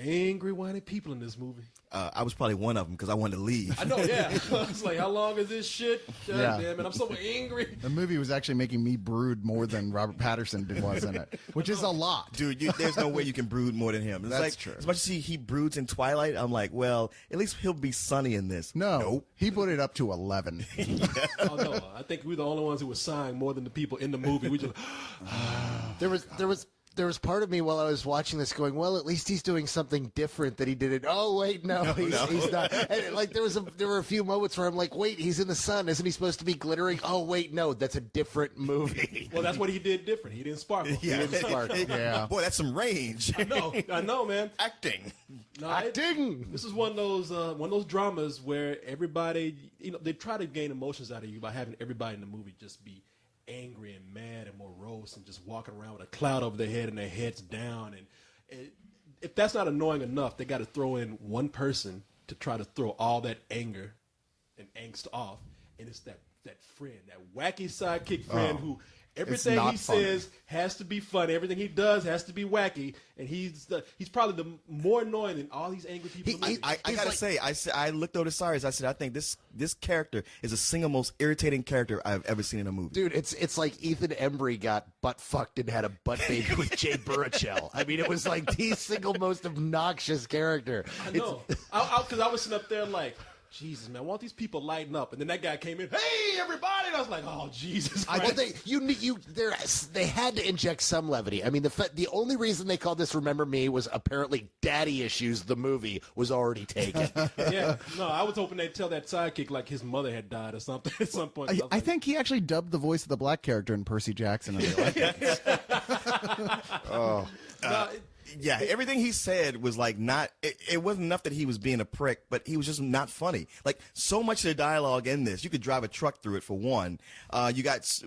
angry, whiny people in this movie. I was probably one of them because I wanted to leave. I know, yeah. I was like, how long is this shit? God damn it, I'm so angry. The movie was actually making me brood more than Robert Pattinson was in it, which is a lot. Dude, there's no way you can brood more than him. It's That's like, true. As much as he broods in Twilight, I'm like, well, at least he'll be sunny in this. No, Nope. he put it up to 11. Oh, no. I think we're the only ones who were sighing more than the people in the movie. We just, There was part of me while I was watching this going, well, at least he's doing something different that he did it. Oh, wait, no, he's not. And like there were a few moments where I'm like, wait, he's in the sun. Isn't he supposed to be glittering? Oh, wait, no, that's a different movie. well, that's what he did different. He didn't sparkle. Yeah. He didn't sparkle. Yeah. Boy, that's some range. I know, man. Acting. No, Acting. This is one of those dramas where everybody, they try to gain emotions out of you by having everybody in the movie just be angry and mad and morose and just walking around with a cloud over their head and their heads down. And if that's not annoying enough, they got to throw in one person to try to throw all that anger and angst off. And it's that friend, that wacky sidekick friend who everything he says has to be funny. Everything he does has to be wacky. And he's probably the more annoying than all these angry people. I gotta say, I looked over to Cyrus. I said, I think this character is the single most irritating character I've ever seen in a movie. Dude, it's like Ethan Embry got butt fucked and had a butt baby with Jay Baruchel. I mean, it was like the single most obnoxious character. I know. Because I was sitting up there like, Jesus, man, I want these people lighten up. And then that guy came in, hey, everybody. And I was like, oh, Jesus Christ. Well, they had to inject some levity. I mean, the only reason they called this Remember Me was apparently Daddy Issues, the movie, was already taken. Yeah. No, I was hoping they'd tell that sidekick like his mother had died or something at some point. I think he actually dubbed the voice of the black character in Percy Jackson. And they liked it. Yeah, everything he said was like it wasn't enough that he was being a prick, but he was just not funny. Like, so much of the dialogue in this, you could drive a truck through it for one. You got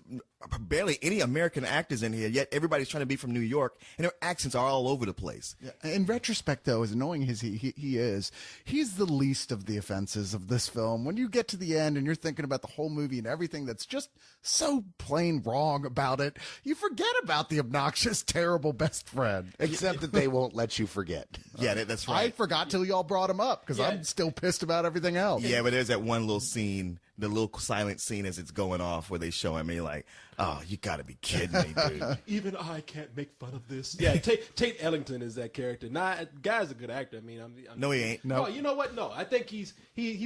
barely any American actors in here, yet everybody's trying to be from New York, and their accents are all over the place. Yeah. In retrospect, though, as annoying as he is, he's the least of the offenses of this film. When you get to the end and you're thinking about the whole movie and everything that's just so plain wrong about it, you forget about the obnoxious, terrible best friend. Except that they won't let you forget. Yeah, that's I right. forgot till y'all brought him up because I'm still pissed about everything else. Yeah, but there's that one little scene, the little silent scene as it's going off where they show him, and you're like, oh, you gotta be kidding me, dude. Even I can't make fun of this. Yeah, Tate Ellington is that character. Nah, guy's a good actor. I mean, No, he ain't. No, you know what? No, I think he's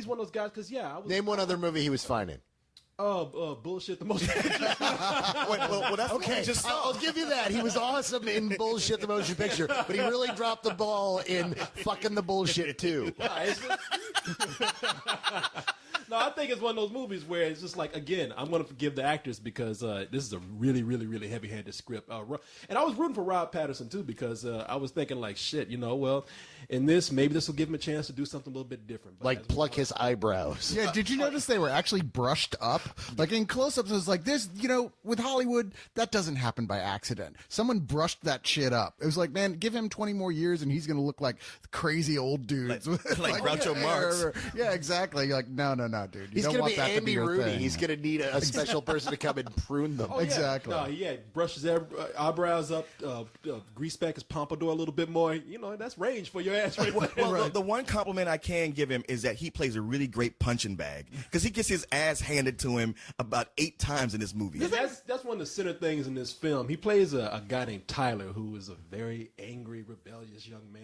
one of those guys because Name one other movie he was fine in. Bullshit. The most. well, that's Okay, I'll give you that. He was awesome in Bullshit the Motion Picture, but he really dropped the ball in fucking the bullshit too. No, I think it's one of those movies where it's just like, again, I'm going to forgive the actors because this is a really, really, really heavy-handed script. And I was rooting for Rob Pattinson, too, because I was thinking, like, shit, well, in this, maybe this will give him a chance to do something a little bit different. But Like pluck his eyebrows. Yeah, did you notice they were actually brushed up? Like in close-ups, it was like this, with Hollywood, that doesn't happen by accident. Someone brushed that shit up. It was like, man, give him 20 more years and he's going to look like crazy old dudes. Like Groucho Marx. Yeah, exactly. You're like, no, dude. You He's don't going want to be that to Andy be your Rooney. thing. He's going to need a special person to come and prune them. Oh, yeah. Exactly. No, yeah, brushes their eyebrows up, grease back his pompadour a little bit more. That's range for your ass right there. Well, the one compliment I can give him is that he plays a really great punching bag because he gets his ass handed to him about 8 times in this movie. That's one of the center things in this film. He plays a guy named Tyler who is a very angry, rebellious young man.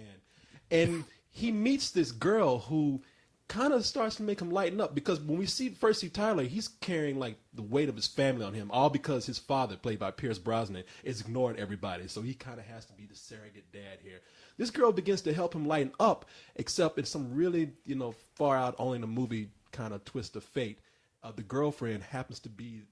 And he meets this girl who kind of starts to make him lighten up because when we first see Tyler, he's carrying like the weight of his family on him, all because his father, played by Pierce Brosnan, is ignoring everybody. So he kind of has to be the surrogate dad here. This girl begins to help him lighten up, except in some really, far out, only in a movie kind of twist of fate. The girlfriend happens to be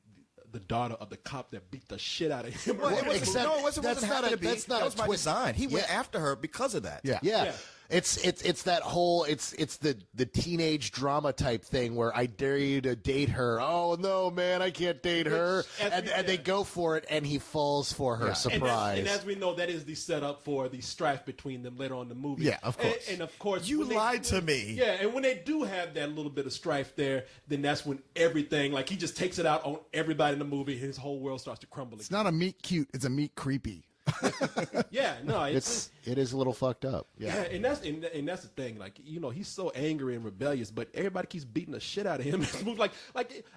the daughter of the cop that beat the shit out of him. Well, Except it wasn't that's not happened to be. that's not That a was by twist. design. He went Yeah. after her because of that. Yeah. Yeah. It's that whole it's the teenage drama type thing where I dare you to date her. Oh no, man, I can't date her. And they go for it, and he falls for her. Surprise! And as we know, that is the setup for the strife between them later on in the movie. Yeah, of course. And of course, You when they- lied to me. Yeah, and when they do have that little bit of strife there, then that's when everything, like he just takes it out on everybody in the movie. His whole world starts to crumble. It's not a meet cute, it's a meet creepy. Yeah, no, it is a little fucked up. yeah, and that's the thing. Like, you know, he's so angry and rebellious, but everybody keeps beating the shit out of him. like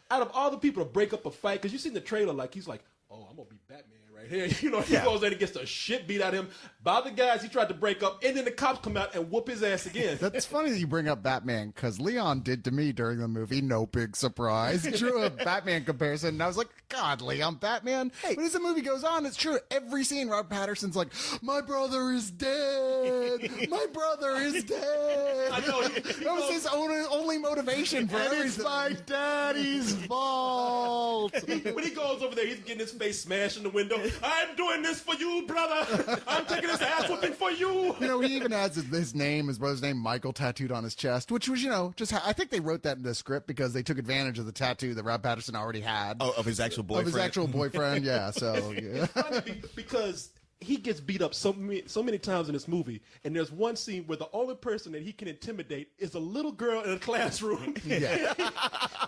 out of all the people to break up a fight, because you seen the trailer, like he's like, oh, I'm gonna be Batman right here. You know, he goes in and gets the shit beat out of him by the guys he tried to break up, and then the cops come out and whoop his ass again. That's funny that you bring up Batman, because Leon did to me during the movie. No big surprise. Drew a Batman comparison, and I was like, God, Leon, Batman. But as the movie goes on, it's true. Every scene, Rob Patterson's like, my brother is dead. My brother is dead. I know. That was his only motivation for everything. It's my daddy's fault. When he goes over there, he's getting his face smashed in the window. I'm doing this for you, brother. I'm taking this ass whooping for you. You know, he even has his name, his brother's name, Michael, tattooed on his chest, which was, you know, I think they wrote that in the script because they took advantage of the tattoo that Rob Patterson already had. Oh, of his actual boyfriend. Of his actual boyfriend, yeah. So, yeah. It's funny because he gets beat up so many times in this movie, and there's one scene where the only person that he can intimidate is a little girl in a classroom. Yeah.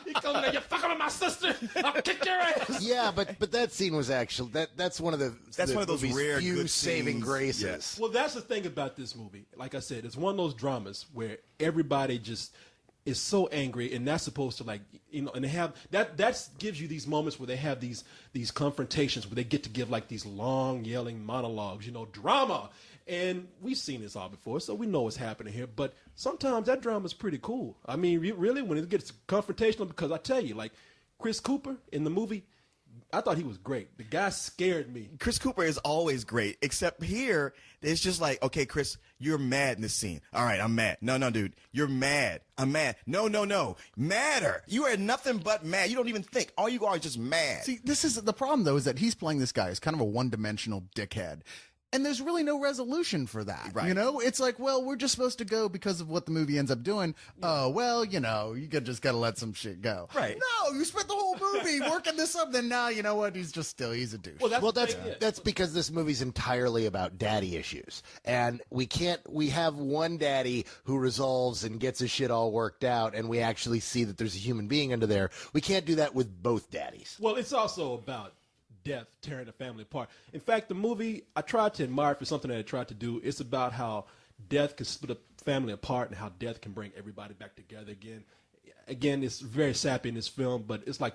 He comes in there, you're fucking with my sister. I'll kick your ass. Yeah, but that scene was actually that's one of the one of those movie's rare few good saving scenes. graces. Yes. Well, that's the thing about this movie. Like I said, it's one of those dramas where everybody just is so angry, and that's supposed to, like, you know, and they have that gives you these moments where they have these confrontations where they get to give like these long yelling monologues, you know, drama. And we've seen this all before, so we know what's happening here. But sometimes that drama is pretty cool. I mean, really, when it gets confrontational, because I tell you, like, Chris Cooper in the movie, I thought he was great. The guy scared me. Chris Cooper is always great, except here, it's just like, okay, Chris, you're mad in this scene. All right, I'm mad. No, dude, you're mad. I'm mad. No. Madder. You are nothing but mad. You don't even think. All you are is just mad. See, this is the problem, though, is that he's playing this guy as kind of a one-dimensional dickhead. And there's really no resolution for that. Right. You know, it's like, well, we're just supposed to go because of what the movie ends up doing. Oh, well, you know, just got to let some shit go. Right. No, you spent the whole movie working this up. Then now, you know what? He's a douche. Well, That's because this movie's entirely about daddy issues, and we have one daddy who resolves and gets his shit all worked out, and we actually see that there's a human being under there. We can't do that with both daddies. Well, it's also about death tearing the family apart. In fact, the movie, I tried to admire for something that it tried to do. It's about how death can split a family apart and how death can bring everybody back together again. Again, it's very sappy in this film, but it's like,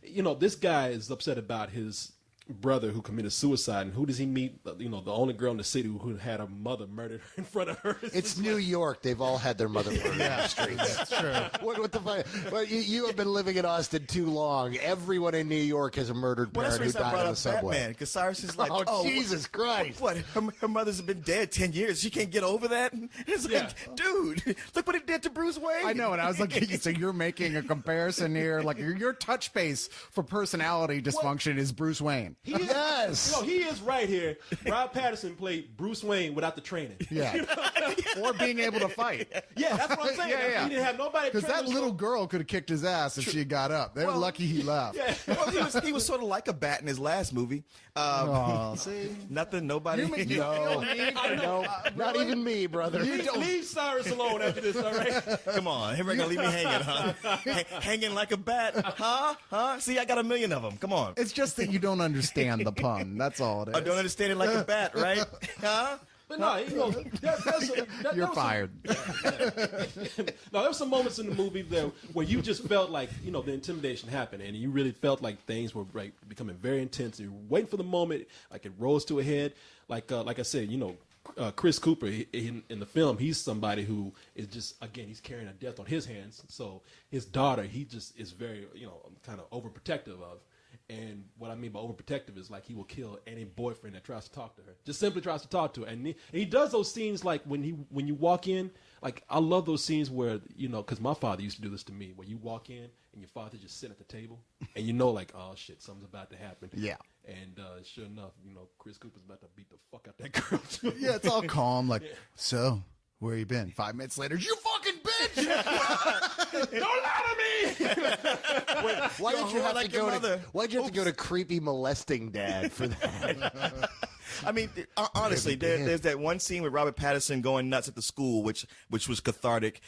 you know, this guy is upset about his brother who committed suicide, and who does he meet? You know, the only girl in the city who had her mother murdered in front of her. It's New York. They've all had their mother murdered in the streets. That's true. What the fuck? Well, you have been living in Austin too long. Everyone in New York has a murdered Well, parent that's who the reason I died brought on up the subway. Batman, because Cyrus is like, Oh, Jesus Christ. What? Her mother's been dead 10 years. She can't get over that? It's like, dude, look what it did to Bruce Wayne. I know, and I was like, so you're making a comparison here. Like, your touch base for personality dysfunction is Bruce Wayne. He is, Yes. You know, he is right here. Rob Patterson played Bruce Wayne without the training. Yeah. Or being able to fight. Yeah, that's what I'm saying. Yeah. He didn't have nobody. Because that little girl could have kicked his ass if she got up. They were lucky he left. Yeah. Well, he was sort of like a bat in his last movie. See? Nothing, nobody. You make me feel mean. No, not even me, brother. Leave Cyrus alone after this, all right? Come on, everybody gonna leave me hanging, huh? Hanging like a bat, huh? See, I got 1 million of them. Come on. It's just that you don't understand the pun. That's all it is. I don't understand it like a bat, right? Huh? But no, you know, You're fired. No, there were some moments in the movie there where you just felt like, you know, the intimidation happened, and you really felt like things were like becoming very intense. You're waiting for the moment, like it rose to a head. Like I said, you know, Chris Cooper in the film, he's somebody who is just, again, he's carrying a death on his hands. So his daughter, he just is very, you know, kind of overprotective of. And what I mean by overprotective is like he will kill any boyfriend that tries to talk to her. Just simply tries to talk to her. And he does those scenes like when you walk in. Like, I love those scenes where, you know, because my father used to do this to me, where you walk in and your father just sitting at the table, and you know, like, oh shit, something's about to happen. Yeah. And sure enough, you know, Chris Cooper's about to beat the fuck out that girl too. Yeah, it's all calm. Like, so, where you been? 5 minutes later, you fucking bitch! Don't lie to me. Why did you have like to your go mother. Why'd you have to go to creepy molesting dad for that? I mean, honestly, there's that one scene with Robert Pattinson going nuts at the school, which was cathartic.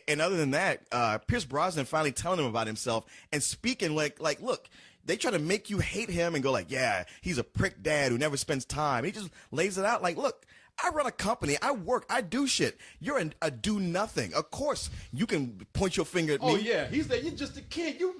And other than that, Pierce Brosnan finally telling him about himself and speaking like, look, they try to make you hate him and go like, yeah, he's a prick dad who never spends time. He just lays it out like, look, I run a company. I work. I do shit. You're a do nothing. Of course, you can point your finger at me. Oh yeah, he's there. You're just a kid. You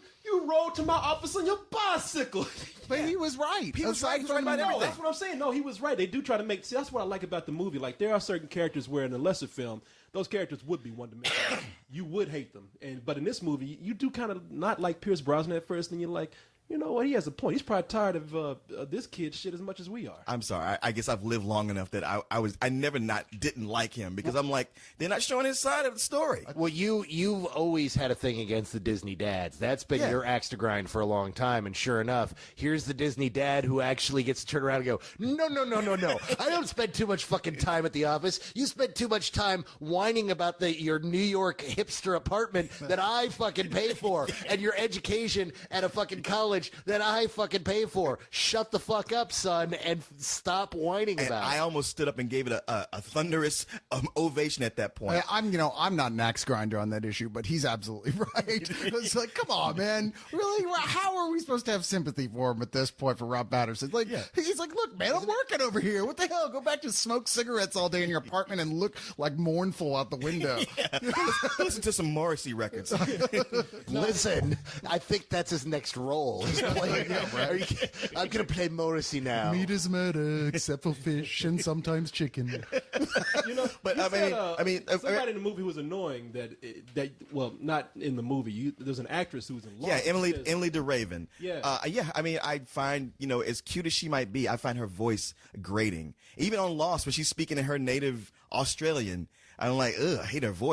rode to my office on your bicycle. But he was right. He was right. He was right about No, everything. that's what I'm saying. No, he was right. They do try to make. See, that's what I like about the movie. Like, there are certain characters where in a lesser film, those characters would be one-dimensional. You would hate them, but in this movie, you do kind of not like Pierce Brosnan at first, and you're like, you know what? He has a point. He's probably tired of this kid's shit as much as we are. I'm sorry. I guess I've lived long enough that I never didn't like him because I'm like, they're not showing his side of the story. Well, you've always had a thing against the Disney dads. That's been your axe to grind for a long time. And sure enough, here's the Disney dad who actually gets to turn around and go, no. I don't spend too much fucking time at the office. You spend too much time whining about your New York hipster apartment that I fucking pay for and your education at a fucking college that I fucking pay for. Shut the fuck up, son, and stop whining And about I it. almost stood up and gave it a thunderous ovation at that point. I'm not an axe grinder on that issue, but he's absolutely right. It's like, come on, man. Really? How are we supposed to have sympathy for him at this point for Rob Patterson? Like, he's like, look, man, I'm working over here. What the hell? Go back to smoke cigarettes all day in your apartment and look like mournful out the window. Listen to some Morrissey records. Listen, I think that's his next role. He's playing, I'm going to play Morrissey now. Meat is murder, except for fish and sometimes chicken. You know, But, you I said, mean, somebody in the movie was annoying. Well, not in the movie. There's an actress who was in Lost. Yeah, Emily She says- DeRaven. Yeah. I mean, I find, as cute as she might be, I find her voice grating. Even on Lost, when she's speaking in her native Australian, I'm like, ugh, I hate her voice.